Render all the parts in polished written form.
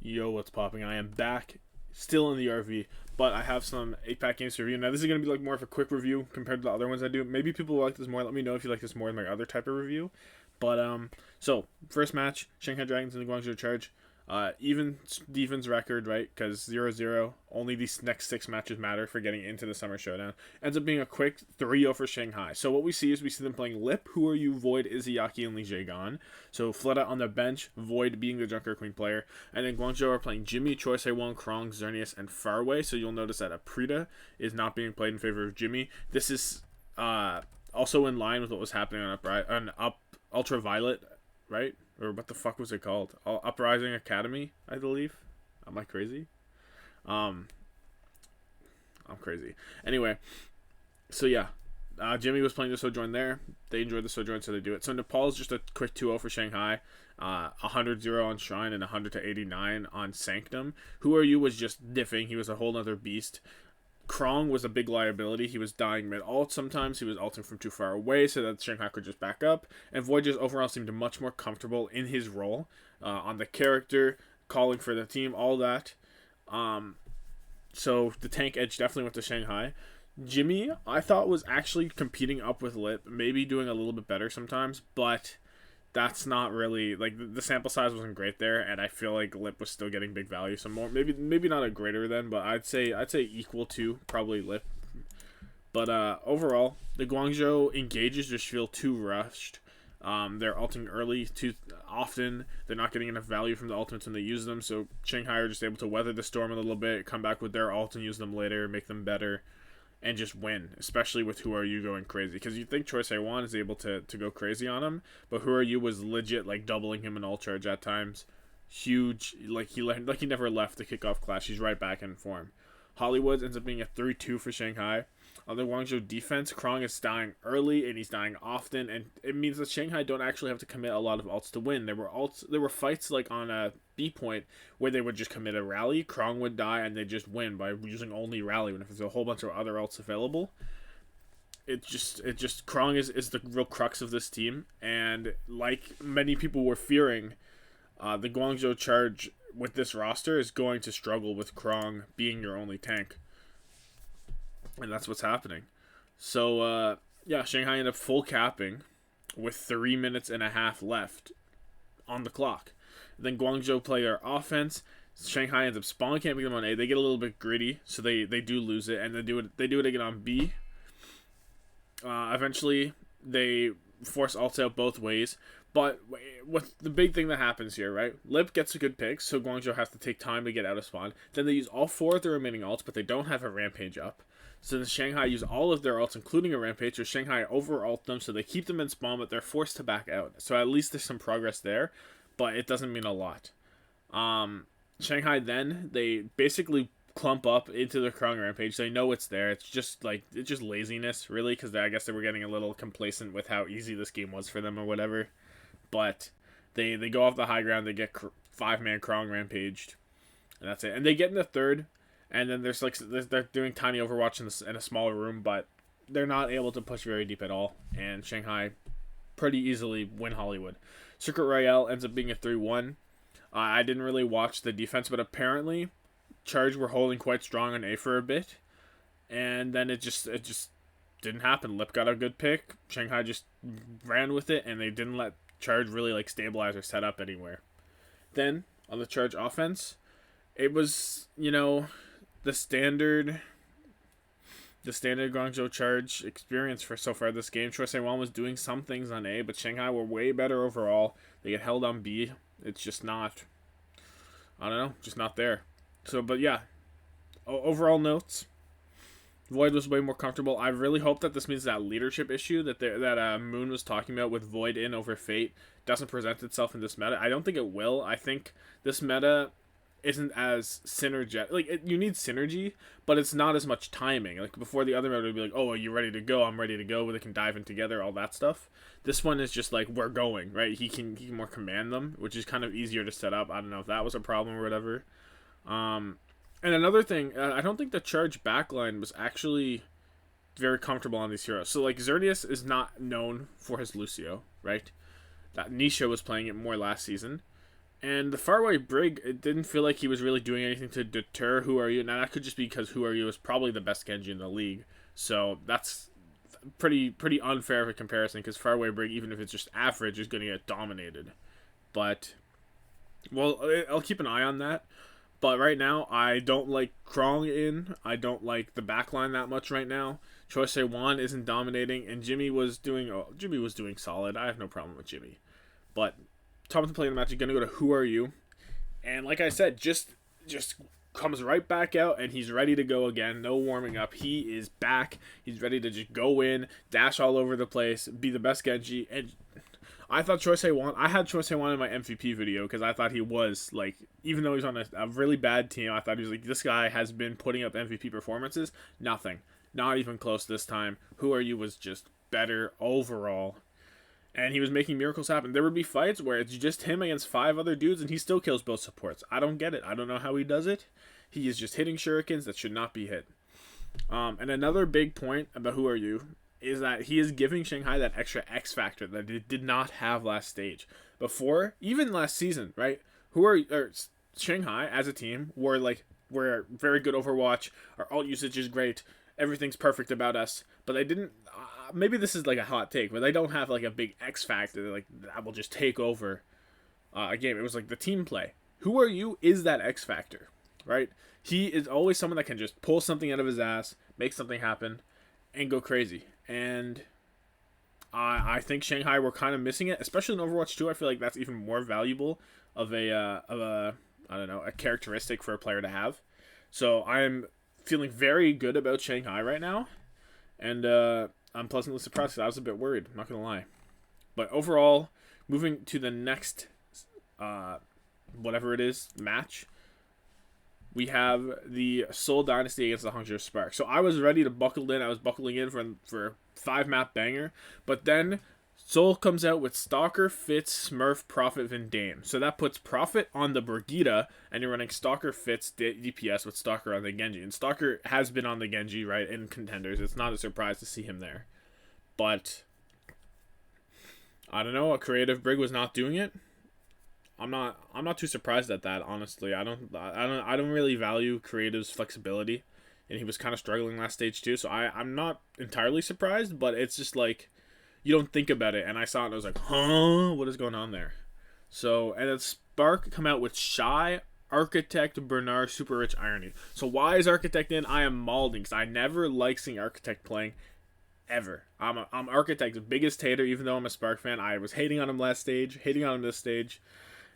Yo, what's popping? I am back, still in the RV, but I have some 8-pack games to review. Now, this is going to be like more of a quick review compared to the other ones I do. Maybe people will like this more. Let me know if you like this more than my other type of review. So first match, Shanghai Dragons and the Guangzhou Charge. Even Stevens record, right? Because 0-0. Only these next 6 matches matter for getting into the Summer Showdown. Ends up being a quick 3-0 for Shanghai. So what we see is we see them playing Lip, WHORU, Void, Izayaki, and Li Jaegon. So Fleta on the bench, Void being the Junker Queen player. And then Guangzhou are playing Jimmy, Choi Saewon, Krong, Xerneas, and Farway. So you'll notice that Aprita is not being played in favor of Jimmy. This is also in line with what was happening on Ultraviolet, right? Or what the fuck was it called? Uprising Academy, I believe. Am I crazy? I'm crazy. Anyway, so yeah, Jimmy was playing the Sojourn there. They enjoyed the Sojourn, so they do it. So Nepal is just a quick 2-0 for Shanghai. 100-0 on Shrine and 100-89 on Sanctum. WHORU was just diffing. He was a whole other beast. Krong was a big liability. He was dying mid-ult sometimes. He was ulting from too far away so that Shanghai could just back up. And Void just overall seemed much more comfortable in his role on the character, calling for the team, all that. So the tank edge definitely went to Shanghai. Jimmy, I thought, was actually competing up with Lip, maybe doing a little bit better sometimes, but that's not really like the sample size wasn't great there, and I feel like Lip was still getting big value. So maybe not a greater than, but I'd say equal to probably Lip. But overall, the Guangzhou engages just feel too rushed. They're ulting early too often. They're not getting enough value from the ultimates when they use them. So Shanghai are just able to weather the storm a little bit, come back with their ult and use them later, make them better, and just win, especially with WHORU going crazy. Because you think Choi Saewon is able to go crazy on him, but WHORU was legit like doubling him in ult charge at times. Huge, he never left the kickoff clash. He's right back in form. Hollywood ends up being a 3-2 for Shanghai. On the Guangzhou defense, Krong is dying early and he's dying often, and it means that Shanghai don't actually have to commit a lot of ults to win. There were fights like on a B point where they would just commit a rally, Krong would die, and they just win by using only rally. When if there's a whole bunch of other ults available, it just Krong is the real crux of this team, and like many people were fearing, the Guangzhou Charge with this roster is going to struggle with Krong being your only tank. And that's what's happening. So, Shanghai ended up full capping with 3 minutes and a half left on the clock. Then Guangzhou play their offense. Shanghai ends up spawn camping them on A. They get a little bit greedy, so they do lose it, and they do it again on B. Eventually, they force ults out both ways. But what the big thing that happens here, right? Lip gets a good pick, so Guangzhou has to take time to get out of spawn. Then they use all 4 of their remaining ults, but they don't have a Rampage up. So then Shanghai use all of their ults, including a Rampage, so Shanghai over-ult them, so they keep them in spawn, but they're forced to back out. So at least there's some progress there, but it doesn't mean a lot. Shanghai then, they basically clump up into the Krong Rampage. They know it's there. It's just laziness, really, because I guess they were getting a little complacent with how easy this game was for them or whatever. But they go off the high ground, they get 5-man Krong Rampaged, and that's it. And they get in the third, and then they're doing tiny Overwatch in a smaller room, but they're not able to push very deep at all. And Shanghai pretty easily win Hollywood. Circuit Royale ends up being a 3-1. I didn't really watch the defense, but apparently Charge were holding quite strong on A for a bit, and then it just didn't happen. Lip got a good pick. Shanghai just ran with it, and they didn't let Charge really stabilize or set up anywhere. Then on the Charge offense, it was the standard Guangzhou Charge experience for so far this game. Choi Saewon was doing some things on A, but Shanghai were way better overall. They get held on B. It's just not, just not there. So, but yeah, overall notes. Void was way more comfortable. I really hope that this means that leadership issue that Moon was talking about with Void in over Fate doesn't present itself in this meta. I don't think it will. I think this meta isn't as synergetic. You need synergy, but it's not as much timing. Like before, the other meta would be like, "Oh, are you ready to go? I'm ready to go." Where they can dive in together, all that stuff. This one is just like, we're going, right? He can more command them, which is kind of easier to set up. I don't know if that was a problem or whatever. And another thing, I don't think the Charge backline was actually very comfortable on these heroes. So Xerneas is not known for his Lucio, right? That Nisha was playing it more last season. And the faraway Brig, it didn't feel like he was really doing anything to deter WHORU. Now that could just be because WHORU is probably the best Genji in the league, so that's pretty unfair of a comparison. Because faraway Brig, even if it's just average, is going to get dominated. But well, I'll keep an eye on that. But right now, I don't like Krong in. I don't like the backline that much right now. Choi Se-won isn't dominating, and Jimmy was doing solid. I have no problem with Jimmy. But time to play the match, you're gonna go to WHORU, and like I said, just comes right back out, and he's ready to go again. No warming up. He is back. He's ready to just go in, dash all over the place, be the best Genji, and I thought Choi Se-won. I had Choi Se-won in my MVP video because I thought he was like, even though he's on a really bad team, I thought he was like, this guy has been putting up MVP performances. Nothing, not even close this time. WHORU was just better overall, and he was making miracles happen. There would be fights where it's just him against 5 other dudes, and he still kills both supports. I don't get it. I don't know how he does it. He is just hitting shurikens that should not be hit. And another big point about WHORU is that he is giving Shanghai that extra X factor that it did not have last stage. Before, even last season, right? Shanghai as a team we're very good Overwatch. Our ult usage is great. Everything's perfect about us. But they didn't. Maybe this is like a hot take, but they don't have like a big X factor like that will just take over a game. It was like the team play. WHORU is that X factor, right? He is always someone that can just pull something out of his ass, make something happen, and go crazy. And I think Shanghai were kind of missing it, especially in Overwatch 2. I feel like that's even more valuable of a characteristic for a player to have. So I'm feeling very good about Shanghai right now, and I'm pleasantly surprised. I was a bit worried, I'm not gonna lie. But overall, moving to the next whatever it is match, we have the Seoul Dynasty against the Hangzhou Spark. So I was ready to buckle in. I was buckling in for a 5-map banger. But then Seoul comes out with Stalker, Fitz, Smurf, Prophet, Vindame. So that puts Prophet on the Brigitte, and you're running Stalker, Fitz, DPS with Stalker on the Genji. And Stalker has been on the Genji, right, in contenders. It's not a surprise to see him there. But I don't know, a creative Brig was not doing it. I'm not too surprised at that, honestly. I don't really value Creative's flexibility, and he was kind of struggling last stage too. So I'm not entirely surprised, but it's just like you don't think about it. And I saw it and I was like, huh, what is going on there? So and then Spark come out with Shy, Architect, Bernard, Super Rich, Irony. So why is Architect in? I am malding because I never like seeing Architect playing. Ever. I'm Architect's biggest hater, even though I'm a Spark fan. I was hating on him last stage, hating on him this stage.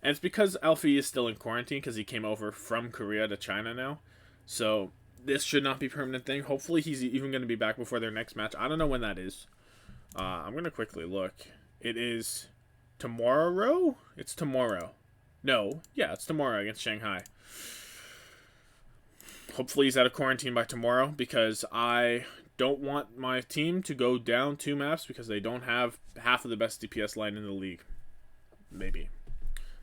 And it's because AlphaYi is still in quarantine because he came over from Korea to China now. So this should not be a permanent thing. Hopefully he's even going to be back before their next match. I don't know when that is. I'm going to quickly look. It is tomorrow? It's tomorrow. No. Yeah, it's tomorrow against Shanghai. Hopefully he's out of quarantine by tomorrow because I don't want my team to go down 2 maps because they don't have half of the best DPS line in the league. Maybe.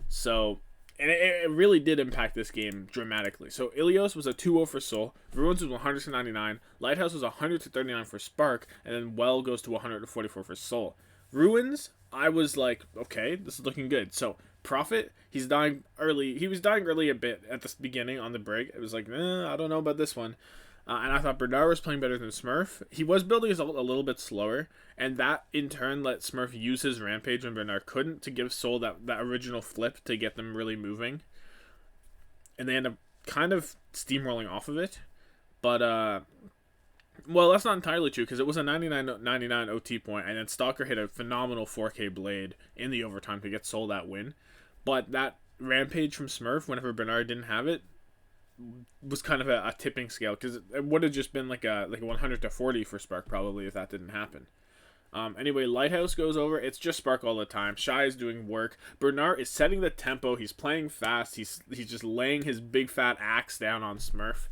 So, and it really did impact this game dramatically. So, Ilios was a 2-0 for Seoul, Ruins was 100-99, Lighthouse was 100-39 for Spark, and then Well goes to 144 for Seoul. Ruins, I was like, okay, this is looking good. So, Prophet, he's dying early. He was dying early a bit at the beginning on the break. It was like, I don't know about this one. And I thought Bernard was playing better than Smurf. He was building his ult a little bit slower, and that in turn let Smurf use his Rampage when Bernard couldn't to give Seoul that original flip to get them really moving. And they end up kind of steamrolling off of it. But, well, that's not entirely true, because it was a 99 OT point, and then Stalker hit a phenomenal 4K blade in the overtime to get Seoul that win. But that Rampage from Smurf, whenever Bernard didn't have it, was kind of a tipping scale, because it would have just been like a 100-40 for Spark probably if that didn't happen. Anyway, Lighthouse goes over. It's just Spark all the time. Shy is doing work. Bernard is setting the tempo. He's playing fast. He's just laying his big fat axe down on Smurf,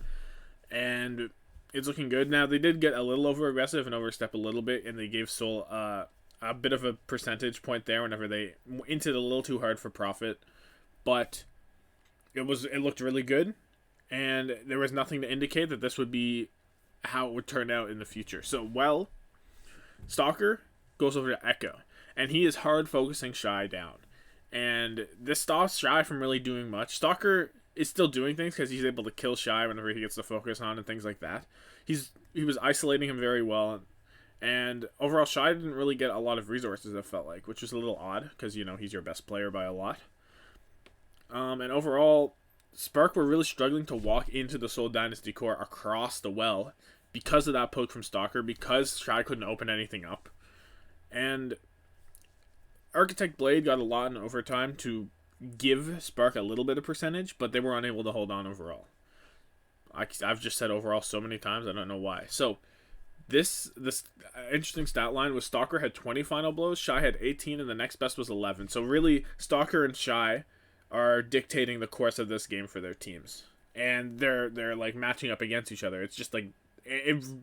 and it's looking good. Now they did get a little over aggressive and overstep a little bit, and they gave Seoul a bit of a percentage point there whenever they into it a little too hard for Prophet, but it looked really good. And there was nothing to indicate that this would be how it would turn out in the future. So, well, Stalker goes over to Echo, and he is hard focusing Shy down. And this stops Shy from really doing much. Stalker is still doing things because he's able to kill Shy whenever he gets the focus on and things like that. He was isolating him very well, and overall Shy didn't really get a lot of resources, it felt like, which was a little odd because, you know, he's your best player by a lot. And overall, Spark were really struggling to walk into the Soul Dynasty core across the well because of that poke from Stalker, because Shy couldn't open anything up. And Architect Blade got a lot in overtime to give Spark a little bit of percentage, but they were unable to hold on overall. I've just said overall so many times, I don't know why. So, this interesting stat line was Stalker had 20 final blows, Shy had 18, and the next best was 11. So really, Stalker and Shy are dictating the course of this game for their teams. And they're like matching up against each other. It's just like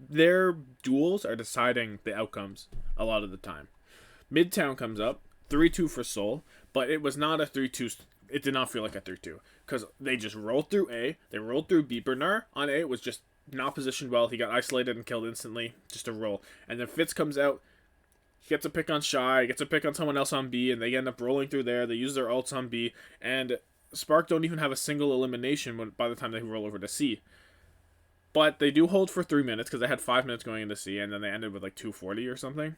their duels are deciding the outcomes a lot of the time. Midtown comes up, 3-2 for Soul, but it was not a 3-2. It did not feel like a 3-2 because they just rolled through A, they rolled through B. Bernard on A was just not positioned well. He got isolated and killed instantly, just a roll. And then Fitz comes out, he gets a pick on Shy, gets a pick on someone else on B, and they end up rolling through there. They use their ults on B, and Spark don't even have a single elimination by the time they roll over to C. But they do hold for 3 minutes because they had 5 minutes going into C, and then they ended with like 240 or something.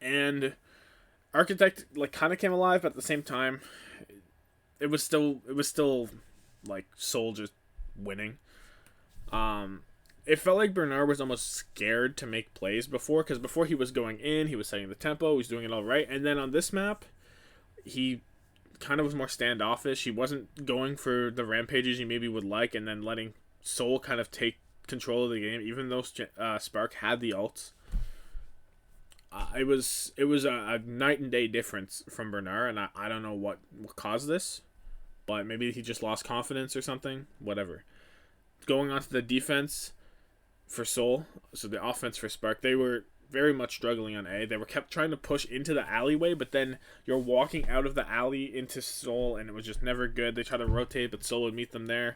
And Architect like kind of came alive, but at the same time, it was still like Soul just winning. It felt like Bernard was almost scared to make plays because before he was going in, he was setting the tempo, he was doing it all right, and then on this map, he kind of was more standoffish. He wasn't going for the rampages he maybe would like, and then letting Soul kind of take control of the game, even though Spark had the ults. It was a night and day difference from Bernard, and I don't know what caused this, but maybe he just lost confidence or something. Whatever. Going on to the defense for Soul, so the offense for Spark, they were very much struggling on A. They were kept trying to push into the alleyway, but then you're walking out of the alley into Soul, and it was just never good. They tried to rotate, but Soul would meet them there.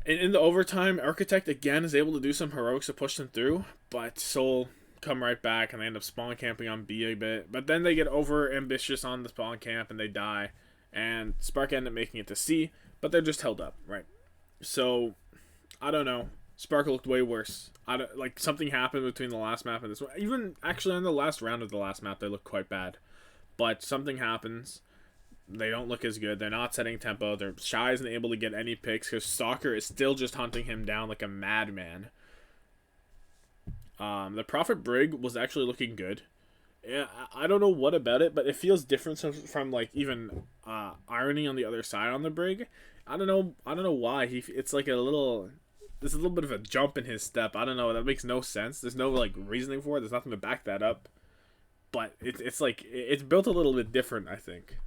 And in the overtime, Architect again is able to do some heroics to push them through, but Soul come right back, and they end up spawn camping on B a bit. But then they get over ambitious on the spawn camp, and they die. And Spark end up making it to C, but they're just held up, right? So, I don't know. Spark looked way worse. Something happened between the last map and this one. Even actually on the last round of the last map, they looked quite bad. But something happens. They don't look as good. They're not setting tempo. Their Shy isn't able to get any picks because Stalker is still just hunting him down like a madman. The Prophet Brig was actually looking good. Yeah, I don't know what about it, but it feels different from like even Irony on the other side on the Brig. I don't know why it's like there's a little bit of a jump in his step. I don't know. That makes no sense. There's no like reasoning for it. There's nothing to back that up. But it's like it's built a little bit different, I think.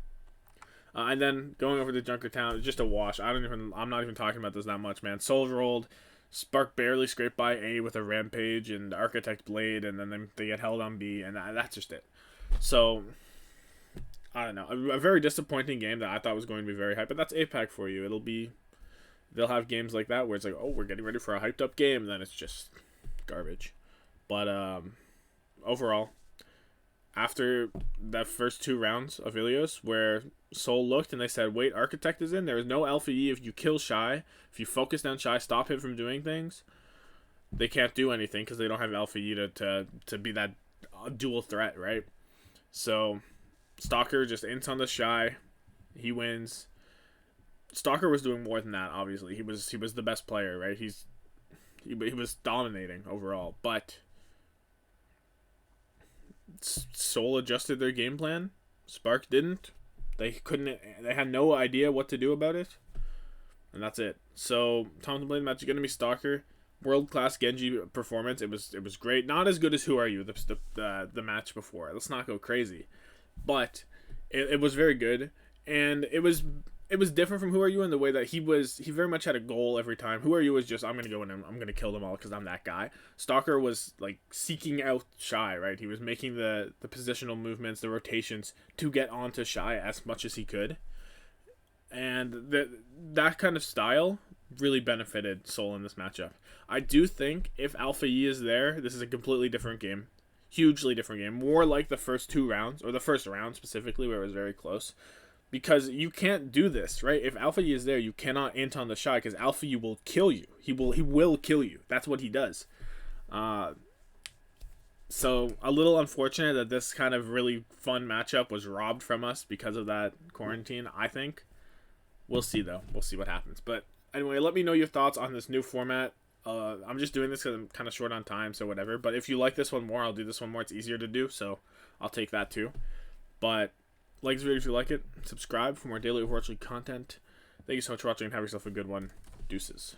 And then going over to Junkertown, it's just a wash. I'm not even talking about this that much, man. Soul rolled. Spark barely scraped by A with a Rampage and Architect Blade, and then they get held on B, and that's just it. So, I don't know. A very disappointing game that I thought was going to be very hype, but that's APAC for you. They'll have games like that where it's like, oh, we're getting ready for a hyped up game, and then it's just garbage. But overall, after that first 2 rounds of Ilios, where Soul looked and they said, wait, Architect is in, there is no AlphaYi. If you kill Shy, if you focus down Shy, stop him from doing things, they can't do anything because they don't have AlphaYi to be that dual threat, right? So, Stalker just ints on the Shy, he wins. Stalker was doing more than that, obviously. He was the best player, right? He was dominating overall, but Soul adjusted their game plan. Spark didn't. They had no idea what to do about it. And that's it. So, Tom to Blade match is going to be Stalker. World-class Genji performance. It was great. Not as good as WHORU, the match before. Let's not go crazy. But it was very good. And it was different from WHORU in the way that he very much had a goal every time. WHORU was just, I'm going to go in and I'm going to kill them all because I'm that guy. Stalker was like seeking out Shy, right? He was making the positional movements, the rotations to get onto Shy as much as he could. And that kind of style really benefited Soul in this matchup. I do think if AlphaYi is there, this is a completely different game. Hugely different game. More like the first 2 rounds, or the first round specifically, where it was very close. Because you can't do this, right? If AlphaYi is there, you cannot int on the shy, because AlphaYi will kill you. He will kill you. That's what he does. So a little unfortunate that this kind of really fun matchup was robbed from us because of that quarantine, I think. We'll see, though. We'll see what happens. But anyway, let me know your thoughts on this new format. I'm just doing this because I'm kind of short on time, so whatever. But if you like this one more, I'll do this one more. It's easier to do, so I'll take that too. But like this video if you like it. Subscribe for more daily WHORU content. Thank you so much for watching, and have yourself a good one. Deuces.